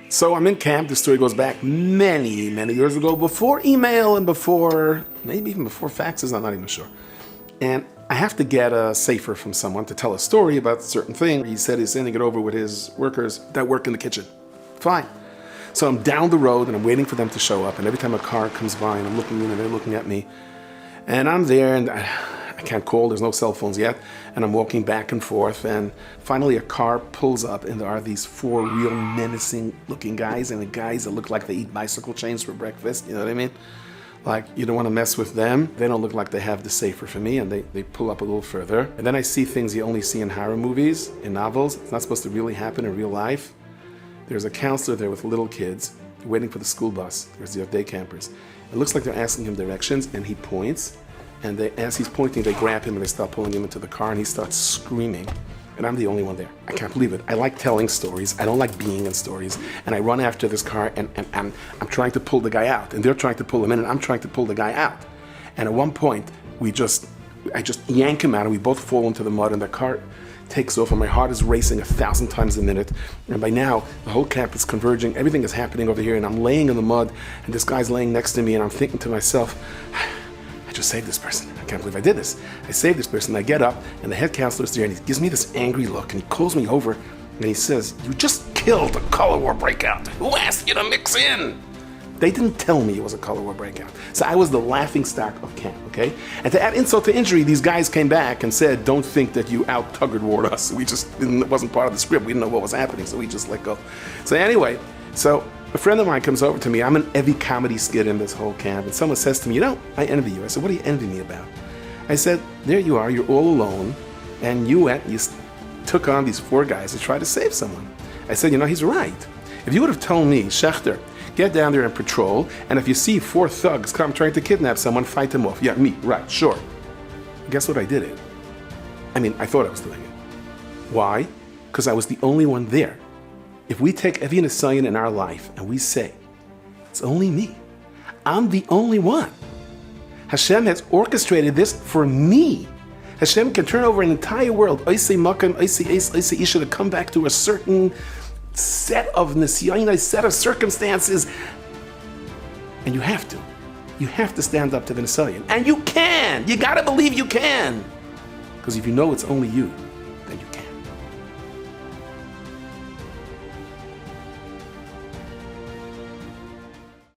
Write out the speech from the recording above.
So I'm in camp. This story goes back many, many years ago, before email and before, maybe even before faxes, I'm not even sure. And I have to get a sefer from someone to tell a story about a certain thing. He said he's sending it over with his workers that work in the kitchen. Fine. So I'm down the road and I'm waiting for them to show up. And every time a car comes by and I'm looking in and they're looking at me, and I'm there and I can't call, there's no cell phones yet. And I'm walking back and forth, and finally a car pulls up, and there are these four real menacing looking guys, and the guys that look like they eat bicycle chains for breakfast, you know what I mean? Like, you don't want to mess with them. They don't look like they have the sefer for me, and they pull up a little further. And then I see things you only see in horror movies, in novels. It's not supposed to really happen in real life. There's a counselor there with little kids waiting for the school bus. There's the day campers. It looks like they're asking him directions, and he points. And as he's pointing, they grab him and they start pulling him into the car, and he starts screaming. And I'm the only one there. I can't believe it. I like telling stories. I don't like being in stories. And I run after this car, and I'm trying to pull the guy out. And they're trying to pull him in, and I'm trying to pull the guy out. And at one point, I just yank him out, and we both fall into the mud, and the car takes off, and my heart is racing 1,000 times a minute. And by now, the whole camp is converging. Everything is happening over here, and I'm laying in the mud, and this guy's laying next to me, and I'm thinking to myself, I just saved this person. I can't believe I did this. I saved this person. I get up, and the head counselor's there, and he gives me this angry look, and he calls me over, and he says, "You just killed a color war breakout. Who asked you to mix in?" They didn't tell me it was a color war breakout. So I was the laughing stock of camp, okay? And to add insult to injury, these guys came back and said, "Don't think that you out-tug-of-warred us." It wasn't part of the script. We didn't know what was happening, so we just let go. So anyway, a friend of mine comes over to me. I'm in every comedy skit in this whole camp, and someone says to me, "You know, I envy you." I said, "What do you envy me about?" I said, "There you are, you're all alone, and you took on these four guys to try to save someone." I said, "You know, he's right. If you would have told me, Schechter, get down there and patrol, and if you see four thugs come trying to kidnap someone, fight them off." Yeah, me, right, sure. Guess what I did it? I thought I was doing it. Why? Because I was the only one there. If we take every Nisayan in our life and we say, it's only me, I'm the only one. Hashem has orchestrated this for me. Hashem can turn over an entire world, Oisei Makam, Oisei Isha, to come back to a certain set of Nisayan, set of circumstances. And you have to. You have to stand up to the Nisayan. And you can! You gotta believe you can! Because if you know it's only you,